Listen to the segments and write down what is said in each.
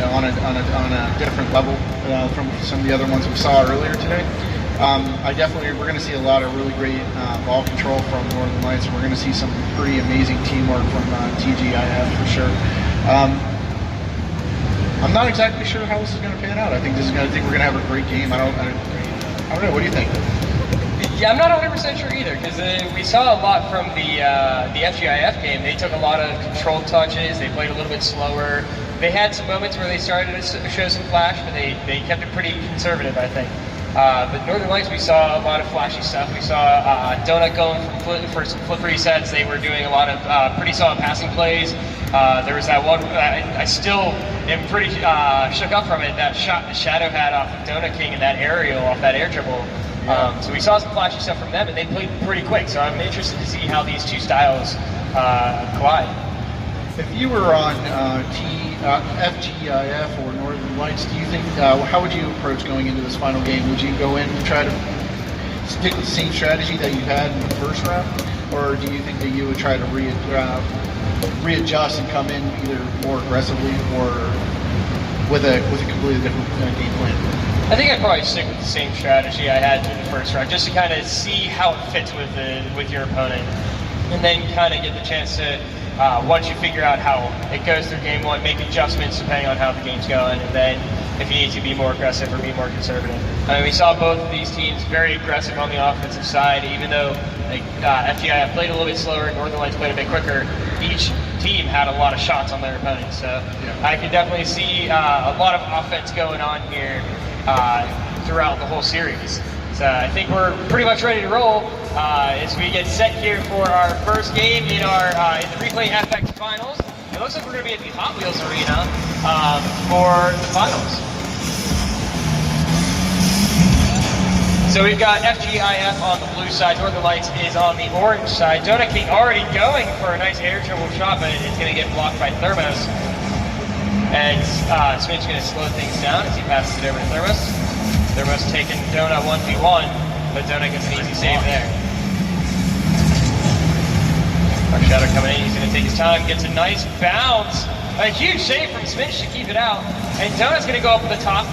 on a different level from some of the other ones we saw earlier today. We're going to see a lot of really great ball control from Northern Lights, and we're going to see some pretty amazing teamwork from TGIF for sure. I'm not exactly sure how this is going to pan out. I think we're going to have a great game. I don't know. What do you think? Yeah, I'm not 100% sure either, because we saw a lot from the FGIF game. They took a lot of controlled touches. They played a little bit slower. They had some moments where they started to show some flash, but they kept it pretty conservative, I think. But Northern Lights, we saw a lot of flashy stuff. We saw Donut going for some flip resets. They were doing a lot of pretty solid passing plays. There was that one, I still am pretty shook up from it, that shot that Shadow had off of Donut King and that aerial off that air dribble. So we saw some flashy stuff from them, and they played pretty quick. So I'm interested to see how these two styles collide. If you were on FGIF or Northern Lights, do you think, how would you approach going into this final game? Would you go in and try to stick with the same strategy that you had in the first round? Or do you think that you would try to readjust and come in either more aggressively or with a completely different game plan? I think I'd probably stick with the same strategy I had in the first round, just to kind of see how it fits with your opponent, and then kind of get the chance to, once you figure out how it goes through game one, make adjustments depending on how the game's going, and then if you need to be more aggressive or be more conservative. I mean, we saw both of these teams very aggressive on the offensive side, even though FGI played a little bit slower, Northern Lights played a bit quicker. Each team had a lot of shots on their opponents, so I could definitely see a lot of offense going on here throughout the whole series. So I think we're pretty much ready to roll as we get set here for our first game in in the Replay FX Finals. It looks like we're going to be at the Hot Wheels Arena for the finals. So we've got FGIF on the blue side, Northern Lights is on the orange side. Donut King already going for a nice air dribble shot, but it's going to get blocked by Thermos. And Smidge's going to slow things down as he passes it over to Thermos. Thermos taking Donut 1v1, but Donut gets an easy save there. Our Shadow coming in, he's going to take his time, gets a nice bounce. A huge save from Smidge to keep it out. And Donut's going to go up at the top.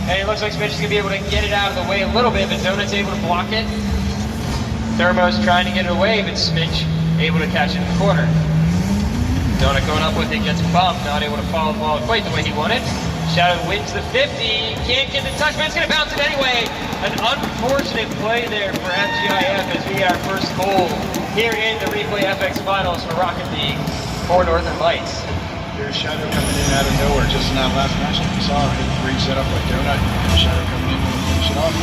And it looks like Smidge is going to be able to get it out of the way a little bit, but Donut's able to block it. Thermos trying to get it away, but Smidge able to catch it in the corner. Donut going up with it, gets bumped, not able to follow the ball quite the way he wanted. Shadow wins the 50, can't get the touch, but it's going to bounce it anyway. An unfortunate play there for FGIF as we get our first goal here in the Replay FX Finals for Rocket League for Northern Lights. There's Shadow coming in out of nowhere, just in that last match that we saw. A big free set up by Donut. Shadow coming in and finish it off.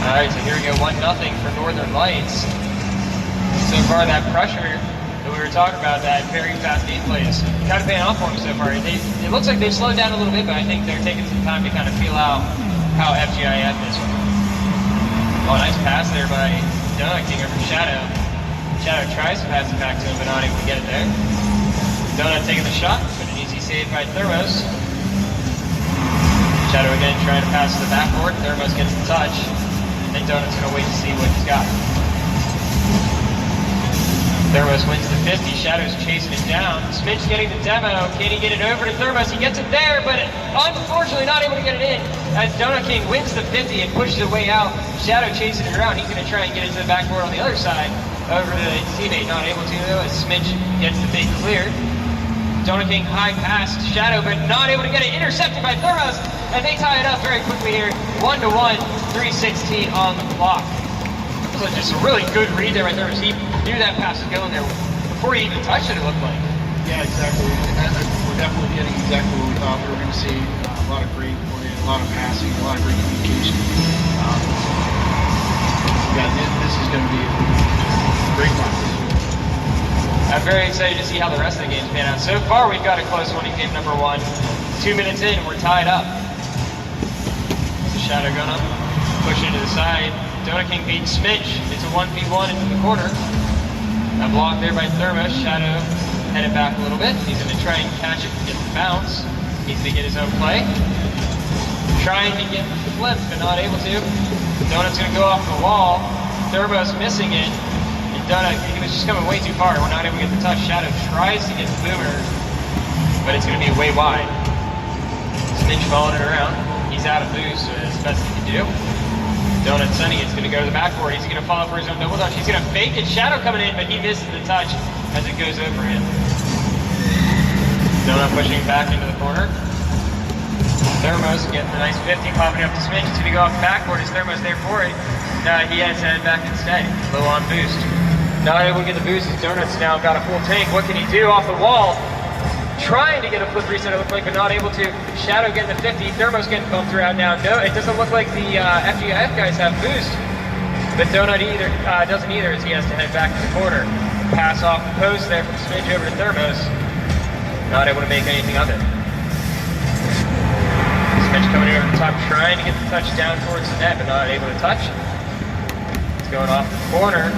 Alright, so here we go, 1-0 for Northern Lights. So far, that pressure that we were talking about, that very fast gameplay is kind of paying off for them so far. It looks like they've slowed down a little bit, but I think they're taking some time to kind of feel out how FGIF is. Oh, nice pass there by Donut King over Shadow. Shadow tries to pass it back to him, but not able to get it there. Donut taking the shot, but an easy save by Thermos. Shadow again trying to pass to the backboard. Thermos gets the touch, and Donut's going to wait to see what he's got. Thermos wins the 50, Shadow's chasing it down. Smidge getting the demo, can he get it over to Thermos? He gets it there, but unfortunately not able to get it in. As Donut King wins the 50 and pushes it way out, Shadow chasing it around. He's going to try and get it to the backboard on the other side. Over to his teammate, not able to though, as Smidge gets the big clear. Donut King high pass to Shadow, but not able to get it, intercepted by Thermos, and they tie it up very quickly here. 1-1, 3:16 on the clock. So just a really good read there by Thermos. He knew that pass was going there before he even touched it, it looked like. Yeah, exactly. We're definitely getting exactly what we thought we were going to see. A lot of great play, a lot of passing, a lot of great communication. This is going to be a great one. I'm very excited to see how the rest of the game's pan out. So far, we've got a close one in game number 1. 2 minutes in, we're tied up. So Shadow going up, pushing it to the side. Donut King beats Smidge. It's a 1v1 into the corner. A block there by Thermos. Shadow headed back a little bit. He's going to try and catch it, get the bounce. Needs to get his own play. Trying to get the flip, but not able to. Donut's going to go off the wall. Thermos missing it. And Donut, he was just coming way too far. We're not able to get the touch. Shadow tries to get the boomer, but but it's going to be way wide. Smidge following it around. He's out of boost, so that's the best he can do. Donut Sunny is going to go to the backboard. He's going to follow for his own double touch. He's going to fake it. Shadow coming in, but he misses the touch as it goes over him. Donut pushing back into the corner. Thermos getting a nice 50, popping up to Smidge. He's going to go off the backboard. Is Thermos there for it? He has headed back instead. Low on boost. Not able to get the boost. His Donut's now got a full tank. What can he do off the wall? Trying to get a flip reset, it looked like, but not able to. Shadow getting the 50. Thermos getting bumped around now. No, it doesn't look like the FGIF guys have boost. But Donut doesn't either, as he has to head back to the corner. Pass off the post there from Smidge over to Thermos. Not able to make anything of it. Smidge coming in over the top, trying to get the touch down towards the net, but not able to touch. It's going off the corner.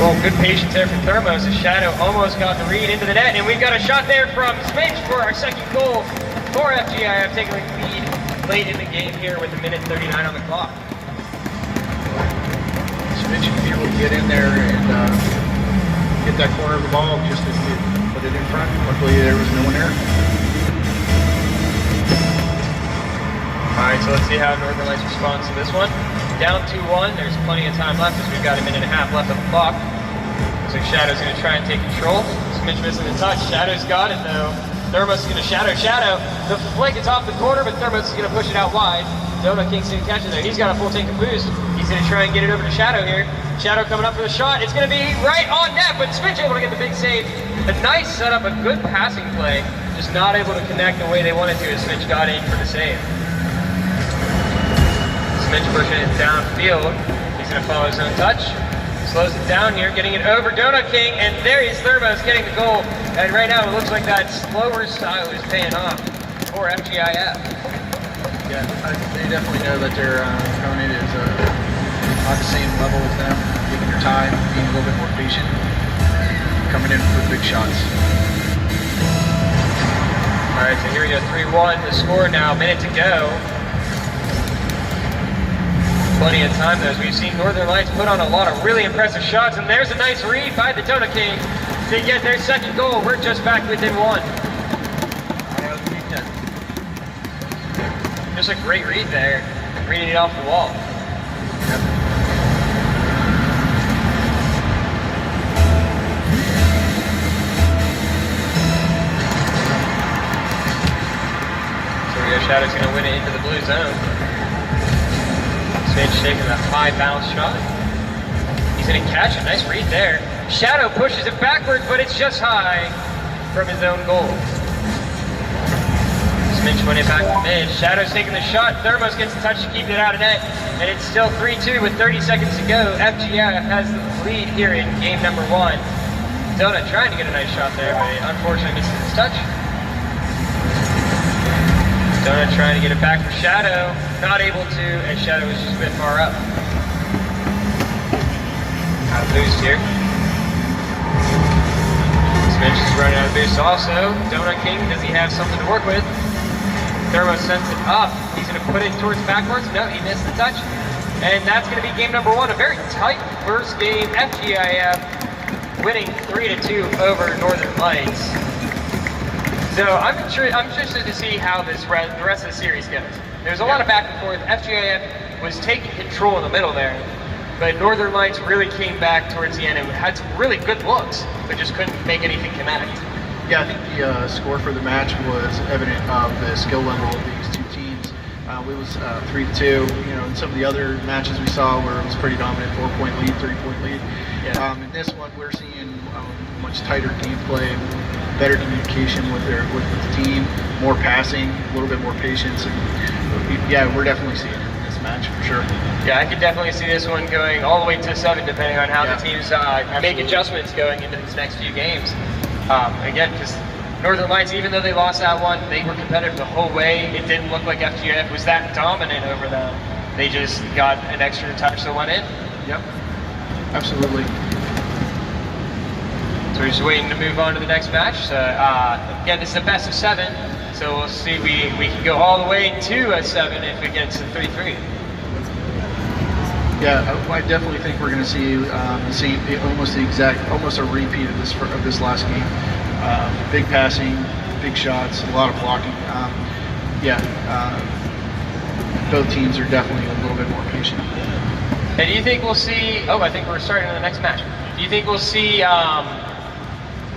Well, good patience there from Thermos. The Shadow almost got the read into the net, and we've got a shot there from Smidge for our second goal for FGIF, taking the lead late in the game here with a minute 39 on the clock. Smidge should be able to get in there and get that corner of the ball just as he put it in front. Luckily, there was no one there. All right, so let's see how Northern Lights responds to this one. Down 2-1, there's plenty of time left as we've got a minute and a half left on the clock. So Shadow's going to try and take control. Smidge missing the touch. Shadow's got it though. Thermos is going to Shadow. The flick is off the corner, but Thermos is going to push it out wide. Donut King's going to catch it there. He's got a full tank of boost. He's going to try and get it over to Shadow here. Shadow coming up for the shot. It's going to be right on net, but Smidge able to get the big save. A nice setup, a good passing play. Just not able to connect the way they wanted to as Smidge got in for the save. Smidge pushing it downfield. He's going to follow his own touch. Slows it down here, getting it over Donut King, and there is Thermos getting the goal. And right now it looks like that slower style is paying off for FGIF. Yeah, they definitely know that their opponent is on the same level as them, taking their time, being a little bit more patient, coming in for big shots. All right, so here we go, 3-1. The score now, minute to go. Plenty of time though, as we've seen Northern Lights put on a lot of really impressive shots, and there's a nice read by the Donut King to get their second goal. We're just back within one. Just a great read there, reading it off the wall. Yep. So we go, Shadow's going to win it into the blue zone. Smidge taking that high bounce shot. He's going to catch it. Nice read there. Shadow pushes it backwards, but it's just high from his own goal. Smidge winning it back to mid. Shadow's taking the shot. Thermos gets the touch to keep it out of net. And it's still 3-2 with 30 seconds to go. FGIF has the lead here in game number 1. Donut trying to get a nice shot there, but unfortunately misses his touch. Donut trying to get it back for Shadow. Not able to, as Shadow is just a bit far up. Out of boost here. Smidge is running out of boost also. Donut King, does he have something to work with? Thermo sends it up. He's going to put it towards backwards. No, he missed the touch. And that's going to be game number 1. A very tight first game. FGIF winning 3-2 over Northern Lights. So I'm interested to see how the rest of the series goes. There's a lot of back and forth. FGIF was taking control in the middle there, but Northern Lights really came back towards the end and had some really good looks, but just couldn't make anything connect. Yeah, I think the score for the match was evident of the skill level of these two teams. It was 3-2. You know, in some of the other matches we saw where it was pretty dominant, 4-point lead, 3-point lead. Yeah. In this one, we're seeing much tighter gameplay, better communication with the team, more passing, a little bit more patience. And, yeah, we're definitely seeing it in this match for sure. Yeah, I could definitely see this one going all the way to 7, depending on how the teams make adjustments going into these next few games. Again, because Northern Lights, even though they lost that one, they were competitive the whole way. It didn't look like FGIF was that dominant over them. They just got an extra touch that went in. Yep, absolutely. So we're just waiting to move on to the next match. So, again, this is a best of 7, so we'll see if we can go all the way to a 7 if it gets to 3-3. Yeah, I definitely think we're going to see the same, almost a repeat of this last game. Big passing, big shots, a lot of blocking. Both teams are definitely a little bit more patient. And do you think we'll see, I think we're starting on the next match. Do you think we'll see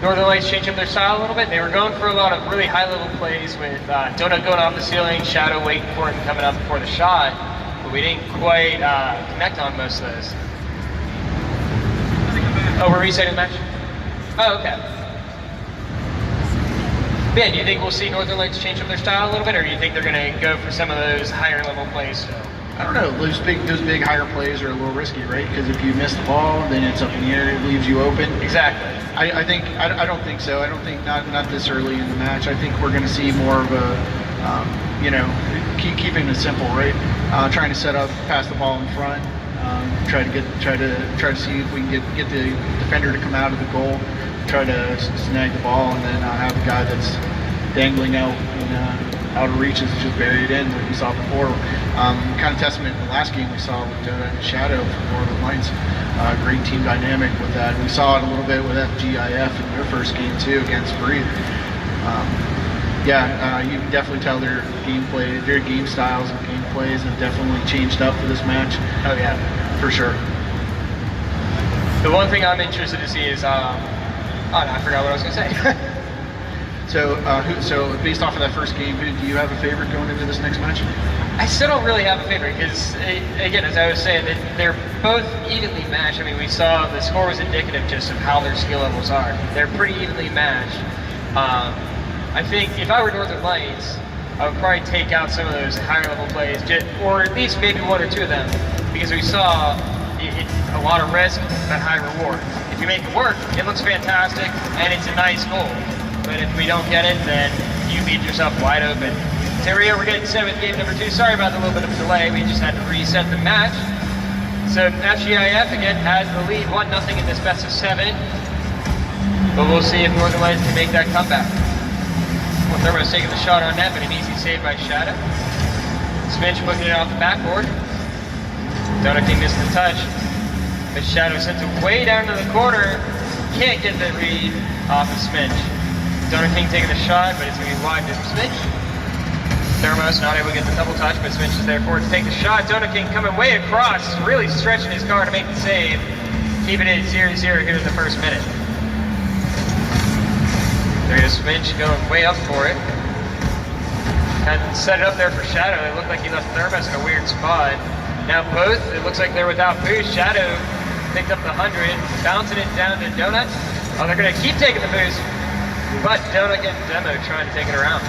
Northern Lights change up their style a little bit? They were going for a lot of really high-level plays with Donut going off the ceiling, Shadow waiting for it and coming up before the shot, but we didn't quite connect on most of those. Oh, we're resetting the match? Oh, okay. Ben, do you think we'll see Northern Lights change up their style a little bit, or do you think they're going to go for some of those higher-level plays still? I don't know. Those big higher plays are a little risky, right? Because if you miss the ball, then it's up in the air. It leaves you open. Exactly. I don't think so. I don't think not this early in the match. I think we're going to see more of a, keeping it simple, right? Trying to set up, pass the ball in front. Try to see if we can get the defender to come out of the goal. Try to snag the ball, and then have a guy that's dangling out out of reach is just buried in, like we saw before. Kind of testament in the last game we saw with Shadow from Northern Lights. Great team dynamic with that. We saw it a little bit with FGIF in their first game too against Breathe. You can definitely tell their gameplay, their game styles and gameplays have definitely changed up for this match. Oh yeah, for sure. The one thing I'm interested to see is, I forgot what I was going to say. So based off of that first game, do you have a favorite going into this next match? I still don't really have a favorite because, again, as I was saying, they're both evenly matched. I mean, we saw the score was indicative just of how their skill levels are. They're pretty evenly matched. I think if I were Northern Lights, I would probably take out some of those higher level plays, or at least maybe one or two of them, because we saw a lot of risk but high reward. If you make it work, it looks fantastic and it's a nice goal. But if we don't get it, then you leave yourself wide open. So Rio, we're getting 7th game number 2. Sorry about the little bit of delay. We just had to reset the match. So FGIF again has the lead 1-0 in this best of 7. But we'll see if Northern Lights can make that comeback. Well, Thermo's taking the shot on net, but an easy save by Shadow. Sminch booking it off the backboard. Donut King missed the touch. But Shadow sends it way down to the corner. Can't get the read off of Sminch. Donut King taking the shot, but it's going to be wide to Sminch. Thermos not able to get the double touch, but Sminch is there for it to take the shot. Donut King coming way across, really stretching his car to make the save. Keeping it 0-0 here in the first minute. There is Sminch going way up for it. Had set it up there for Shadow. It looked like he left Thermos in a weird spot. Now both, it looks like they're without boost. Shadow picked up the 100, bouncing it down to Donut. Oh, they're going to keep taking the boost. But Donut getting Demo trying to take it around.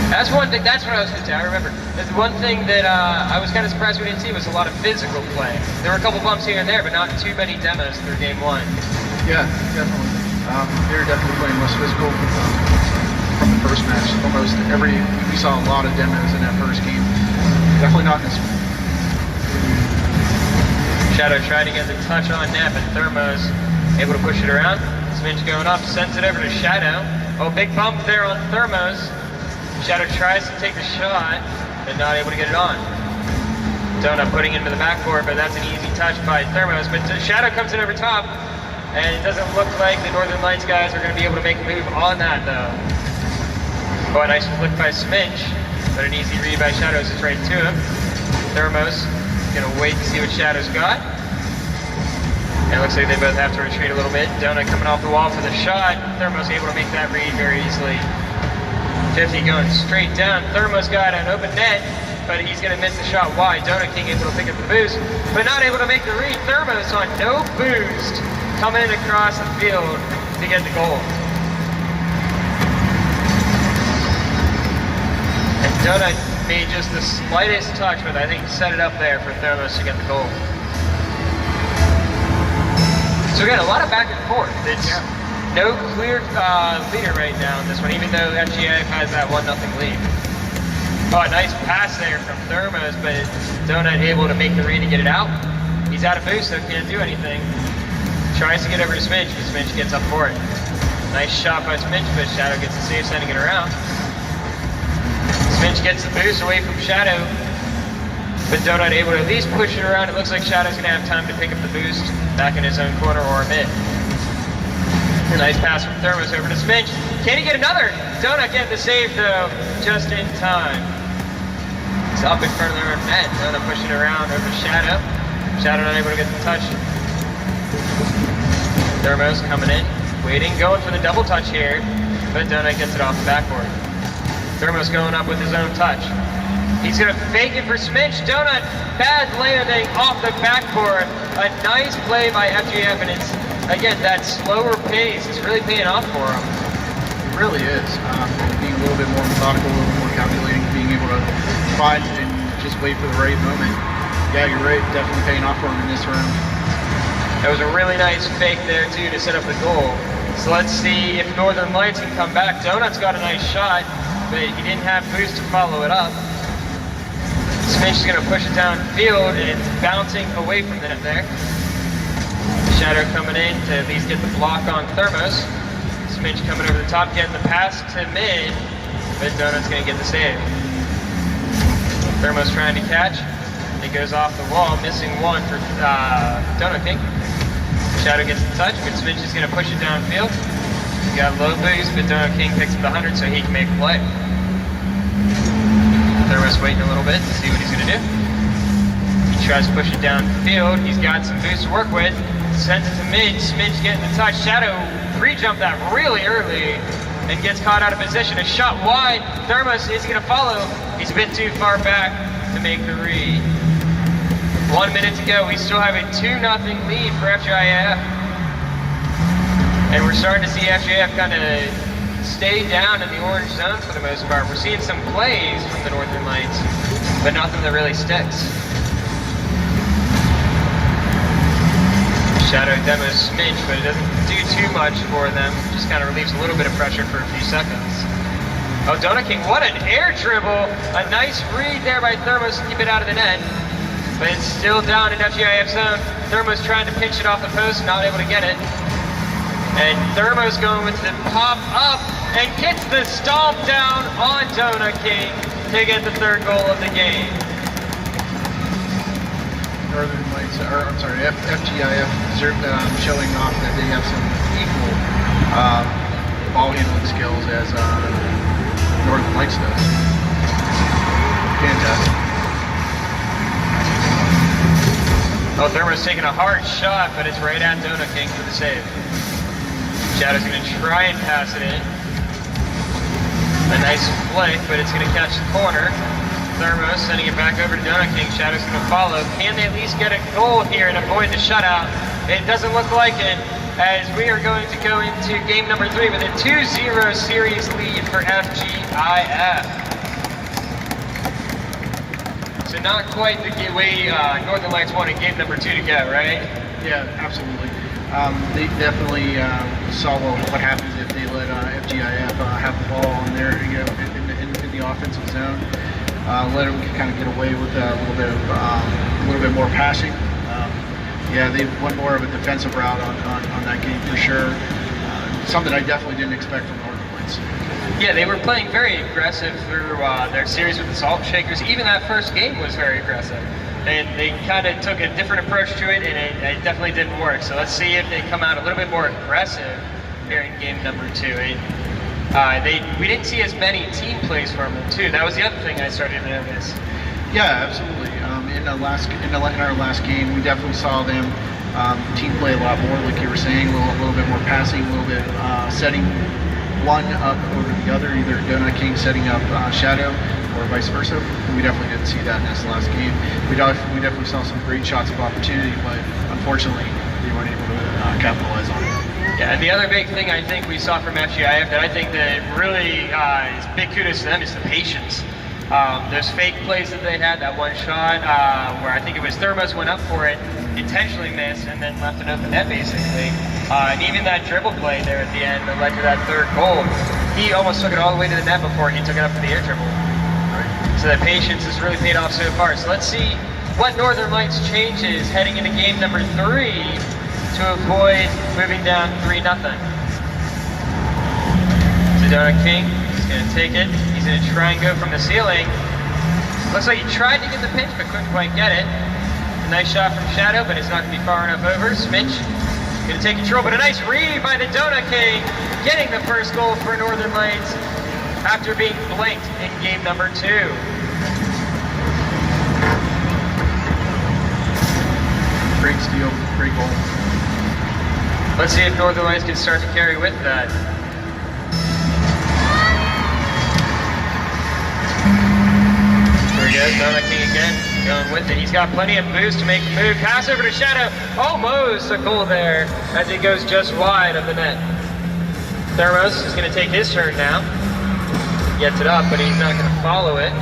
That's one thing, that's what I was going to say, I remember. The one thing that I was kind of surprised we didn't see was a lot of physical play. There were a couple bumps here and there, but not too many demos through game 1. Yeah, definitely. They were definitely playing less physical from the first match. Almost we saw a lot of demos in that first game. Definitely not in this one. Shadow tried to get the touch on net, but Thermo's able to push it around. Sminch going up, sends it over to Shadow. Oh, big bump there on Thermos. Shadow tries to take the shot, but not able to get it on. Donut putting it into the backboard, but that's an easy touch by Thermos. But Shadow comes in over top, and it doesn't look like the Northern Lights guys are going to be able to make a move on that, though. Oh, a nice flick by Sminch, but an easy read by Shadow is right to him. Thermos going to wait to see what Shadow's got. And it looks like they both have to retreat a little bit. Donut coming off the wall for the shot. Thermo's able to make that read very easily. 50 going straight down. Thermo's got an open net, but he's going to miss the shot wide. Donut King able to pick up the boost, but not able to make the read. Thermos on no boost, coming across the field to get the goal. And Donut made just the slightest touch, but I think set it up there for Thermos to get the goal. So again, a lot of back and forth. It's no clear leader right now in this one, even though FGIF has that 1-0 lead. Oh, a nice pass there from Thermos, but Donut able to make the read to get it out. He's out of boost, so can't do anything. Tries to get over to Sminch, but Sminch gets up for it. Nice shot by Sminch, but Shadow gets the save, sending it around. Sminch gets the boost away from Shadow, but Donut able to at least push it around. It looks like Shadow's going to have time to pick up the boost back in his own corner or mid. A nice pass from Thermos over to Sminch. Can he get another? Donut getting the save though, just in time. He's up in front of their own net. Donut pushing around over Shadow. Shadow not able to get the touch. Thermos coming in, waiting, going for the double touch here, but Donut gets it off the backboard. Thermos going up with his own touch. He's gonna fake it for Sminch. Donut, bad landing off the backboard. A nice play by FGF, and it's, again, that slower pace is really paying off for him. It really is. Being a little bit more methodical, a little more calculating, being able to find and just wait for the right moment. Yeah, you're right, definitely paying off for him in this round. That was a really nice fake there too to set up the goal. So let's see if Northern Lights can come back. Donut's got a nice shot, but he didn't have boost to follow it up. Sminch is going to push it downfield, and it's bouncing away from the net there. Shadow coming in to at least get the block on Thermos. Sminch coming over the top, getting the pass to mid, but Donut's going to get the save. Thermos trying to catch. It goes off the wall, missing one for Donut King. Shadow gets the touch, but Sminch is going to push it downfield. He got low boost, but Donut King picks up the 100 so he can make a play. Thermos waiting a little bit to see what he's going to do. He tries to push it downfield. He's got some boost to work with. Sends it to mid. Sminch getting the touch. Shadow pre-jumped that really early and gets caught out of position. A shot wide. Thermos is going to follow. He's a bit too far back to make the read. 1 minute to go. We still have a 2-0 lead for FGIF. And we're starting to see FGIF kind of stay down in the orange zone for the most part. We're seeing some plays from the Northern Lights, but nothing that really sticks. Shadow demos Sminch, but it doesn't do too much for them. Just kind of relieves a little bit of pressure for a few seconds. Oh, Donut King, what an air dribble. A nice read there by Thermos to keep it out of the net. But it's still down in FGIF zone. Thermos trying to pinch it off the post, not able to get it. And Thermos going with the pop up and gets the stomp down on Donut King to get the third goal of the game. Northern Lights, or I'm sorry, FGIF showing off that they have some equal ball handling skills as Northern Lights does. Fantastic. Oh, Thermos taking a hard shot, but it's right at Donut King for the save. Shadow's going to try and pass it in. A nice flick, but it's going to catch the corner. Thermos sending it back over to Donut King. Shadow's going to follow. Can they at least get a goal here and avoid the shutout? It doesn't look like it, as we are going to go into game number 3 with a 2-0 series lead for FGIF. So not quite the way Northern Lights wanted game number 2 to go, right? Yeah, absolutely. They definitely saw what happens if they let FGIF have the ball in there, in the offensive zone. Let them kind of get away with a little bit more passing. Yeah, they went more of a defensive route on that game for sure. Something I definitely didn't expect from Northern Lights. Yeah, they were playing very aggressive through their series with the Salt Shakers. Even that first game was very aggressive. And they kind of took a different approach to it, and it definitely didn't work. So let's see if they come out a little bit more aggressive here in game number 2. We didn't see as many team plays from them too. That was the other thing I started to notice. Yeah, absolutely. In our last game, we definitely saw them team play a lot more, like you were saying, a little bit more passing, a little bit setting one up over the other, either Donut King setting up Shadow or vice versa. We definitely didn't see that in this last game. We definitely saw some great shots of opportunity, but unfortunately, they weren't able to capitalize on it. Yeah, and the other big thing I think we saw from FGIF that I think that really is big kudos to them is the patience. Those fake plays that they had, that one shot where I think it was Thermos went up for it, intentionally missed, and then left an open net basically. And even that dribble play there at the end that led to that third goal, he almost took it all the way to the net before he took it up for the air dribble. So that patience has really paid off so far. So let's see what Northern Lights changes heading into game number 3 to avoid moving down 3-0. So Donut King is going to take it. He's going to try and go from the ceiling. Looks like he tried to get the pinch but couldn't quite get it. A nice shot from Shadow, but it's not going to be far enough over. Sminch Gonna take control, but a nice read by the Donut King, getting the first goal for Northern Lights after being blanked in game number 2. Great steal, great goal. Let's see if Northern Lights can start to carry with that. Here we go, Donut King again, going with it. He's got plenty of boost to make the move. Pass over to Shadow, almost a goal there as it goes just wide of the net. Thermos is going to take his turn now. Gets it up, but he's not going to follow it.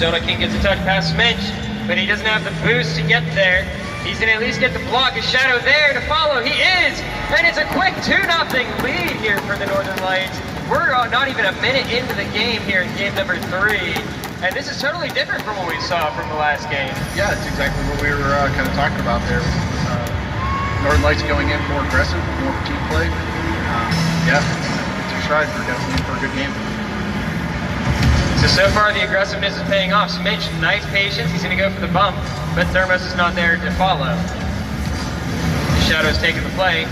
Donut King gets a touch past Minch, but he doesn't have the boost to get there. He's going to at least get the block. Is Shadow there to follow? He is! And it's a quick 2-0 lead here for the Northern Lights. We're not even a minute into the game here in game number 3. And this is totally different from what we saw from the last game. Yeah, it's exactly what we were kind of talking about there. Northern Lights going in more aggressive, more team play. Yeah, it's your stride. We're definitely in for a good game. So far the aggressiveness is paying off. Mitch, nice patience. He's going to go for the bump, but Thermos is not there to follow. Shadow's taking the play.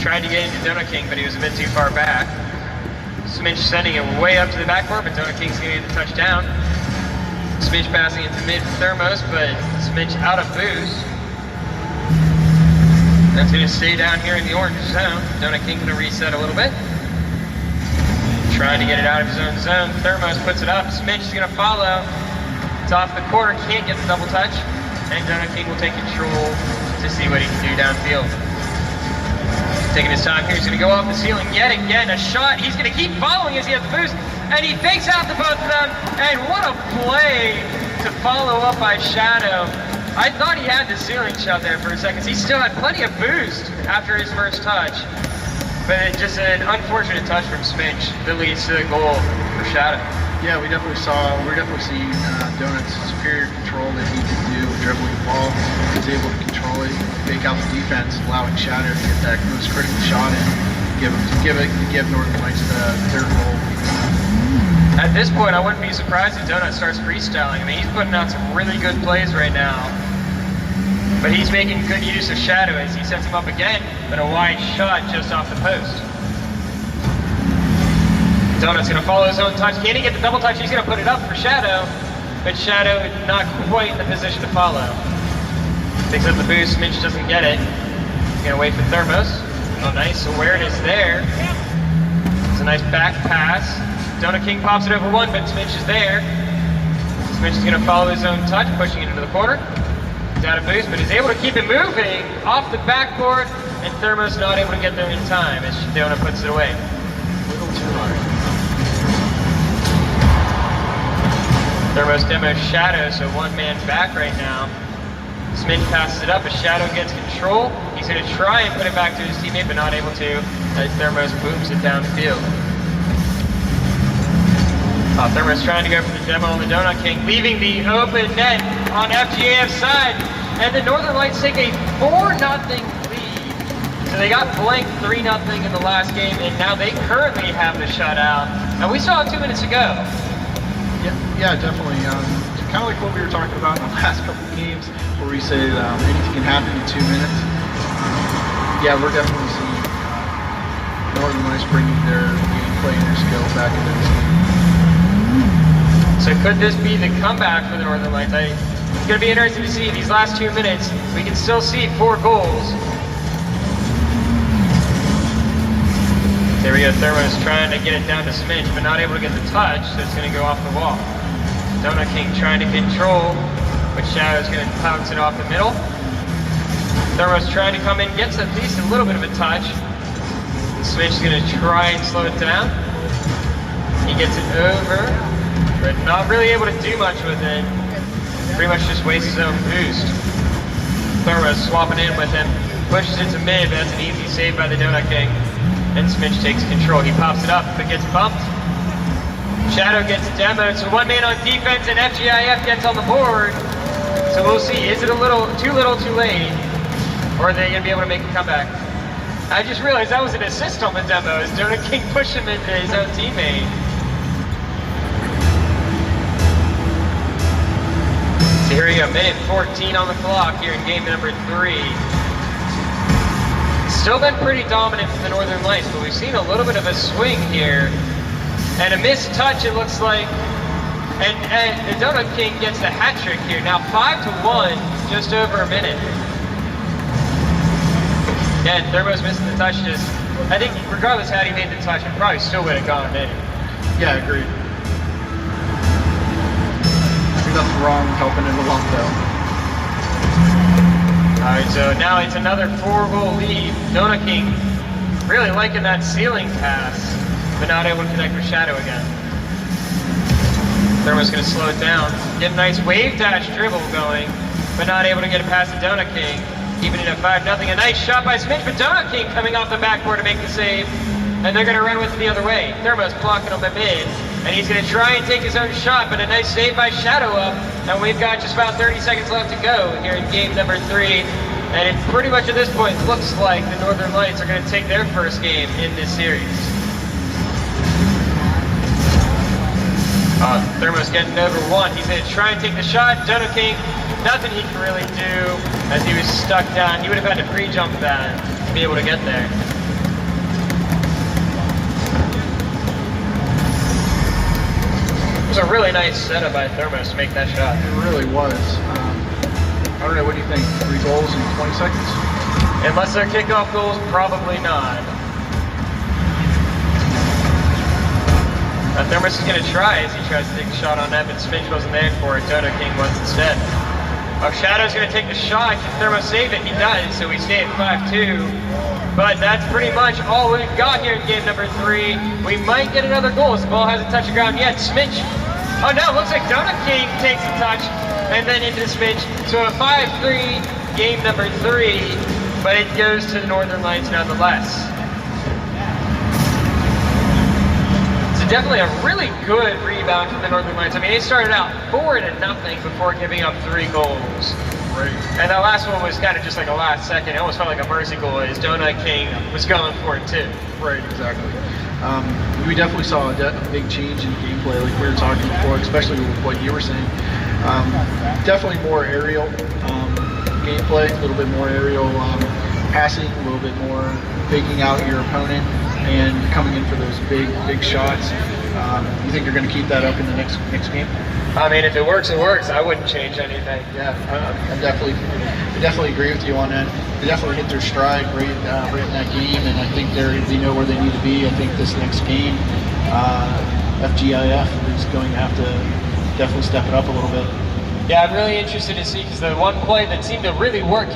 Tried to get into Donut King, but he was a bit too far back. Smitch sending it way up to the backboard, but Donut King's going to get the touchdown. Smitch passing it to mid for Thermos, but Smitch out of boost. That's going to stay down here in the orange zone. Donut King going to reset a little bit. Trying to get it out of his own zone. Thermos puts it up. Smitch is going to follow. It's off the corner. Can't get the double touch. And Donut King will take control to see what he can do downfield. Taking his time here. He's going to go off the ceiling yet again. A shot. He's going to keep following as he has the boost. And he fakes out the both of them. And what a play to follow up by Shadow. I thought he had the ceiling shot there for a second. He still had plenty of boost after his first touch. But it's just an unfortunate touch from Smitch that leads to the goal for Shadow. Yeah, we're definitely seeing Donut's superior control that he can do dribbling the ball. He's able to control it, fake out the defense, allowing Shadow to get that most critical shot in, give Northern Lights their goal. At this point, I wouldn't be surprised if Donut starts freestyling. I mean, he's putting out some really good plays right now. But he's making good use of Shadow as he sets him up again, but a wide shot just off the post. Donut's going to follow his own touch. Can he get the double touch? He's going to put it up for Shadow, but Shadow not quite in the position to follow. Picks up the boost, Mitch doesn't get it. He's going to wait for Thermos. Oh, nice awareness there. It's a nice back pass. Donut King pops it over one, but Mitch is there. Mitch is going to follow his own touch, pushing it into the corner. He's out of boost, but he's able to keep it moving off the backboard, and Thermos not able to get there in time as Donut puts it away. A little too hard. Thermos demos Shadow, so one man back right now. Smith passes it up as Shadow gets control. He's going to try and put it back to his teammate, but not able to as Thermos booms it downfield. Thermos trying to go for the demo on the Donut King, leaving the open net on FGAF's side, and the Northern Lights take a 4-0 lead. So they got blanked 3-0 in the last game, and now they currently have the shutout. And we saw it 2 minutes ago. Yeah, definitely. Kind of like what we were talking about in the last couple of games, where we say anything can happen in 2 minutes. Yeah, we're definitely seeing Northern Lights bringing their gameplay and their skill back into this game. So could this be the comeback for the Northern Lights? It's going to be interesting to see these last 2 minutes. We can still see 4 goals. There we go, Thermos trying to get it down to Smitch, but not able to get the touch, so it's going to go off the wall. Donut King trying to control, but Shadow's going to bounce it off the middle. Thermos trying to come in, gets at least a little bit of a touch. Smitch's going to try and slow it down. He gets it over, but not really able to do much with it. Pretty much just wastes his own boost. Thermos swapping in with him, pushes it to mid, but that's an easy save by the Donut King. And Smitch takes control. He pops it up, but gets bumped. Shadow gets demoed, so one man on defense, and FGIF gets on the board. So we'll see, is it a little too late? Or are they going to be able to make a comeback? I just realized that was an assist on the demo as Donut King pushed him into his own teammate. So here we go, minute 14 on the clock here in game number 3. Still been pretty dominant for the Northern Lights, but we've seen a little bit of a swing here. And a missed touch, it looks like. And the Donut King gets the hat trick here. Now 5-1, just over a minute. And Thermo's missing the touch. Just, I think regardless how he made the touch, it probably still would have gone in. Yeah, agreed. I think nothing wrong with helping him along though. Alright, so now it's another 4-goal lead. Donut King really liking that ceiling pass, but not able to connect with Shadow again. Thermo's going to slow it down. Get a nice wave dash dribble going, but not able to get it past the Donut King. Keeping it at 5-0. A nice shot by Smidge, but Donut King coming off the backboard to make the save. And they're going to run with it the other way. Thermo's blocking him at mid. And he's going to try and take his own shot, but a nice save by Shadow up. And we've got just about 30 seconds left to go here in game number 3. And it pretty much at this point looks like the Northern Lights are going to take their first game in this series. Thermo's getting over 1. He's going to try and take the shot. Donut King, nothing he can really do as he was stuck down. He would have had to pre-jump that to be able to get there. It was a really nice setup by Thermos to make that shot. It really was. I don't know, what do you think? 3 goals in 20 seconds? Unless they're kickoff goals, probably not. Thermos is going to try as he tries to take a shot on that, but Smidge wasn't there for it. Donut King was instead. Shadow's going to take the shot. Can Thermos save it? He does, so we stay at 5-2. But that's pretty much all we've got here in game number 3. We might get another goal as the ball hasn't touched the ground yet. Smidge. Oh no, looks like Donut King takes a touch and then into Smidge. So a 5-3 game number 3, but it goes to the Northern Lights nonetheless. Definitely a really good rebound from the Northern Lights. I mean, they started out 4-0 before giving up 3 goals. Right. And that last one was kind of just like a last second. It almost felt like a mercy goal as Donut King was going for it too. Right, exactly. We definitely saw a big change in gameplay, like we were talking before, especially with what you were saying. Definitely more aerial gameplay, a little bit more aerial passing, a little bit more faking out your opponent and coming in for those big shots. You think you're going to keep that up in the next game? I mean, if it works, it works. I wouldn't change anything. Yeah, I definitely agree with you on that. They definitely hit their stride right in that game, and I think they know where they need to be. I think this next game, FGIF is going to have to definitely step it up a little bit. Yeah, I'm really interested to see, because the one play that seemed to really work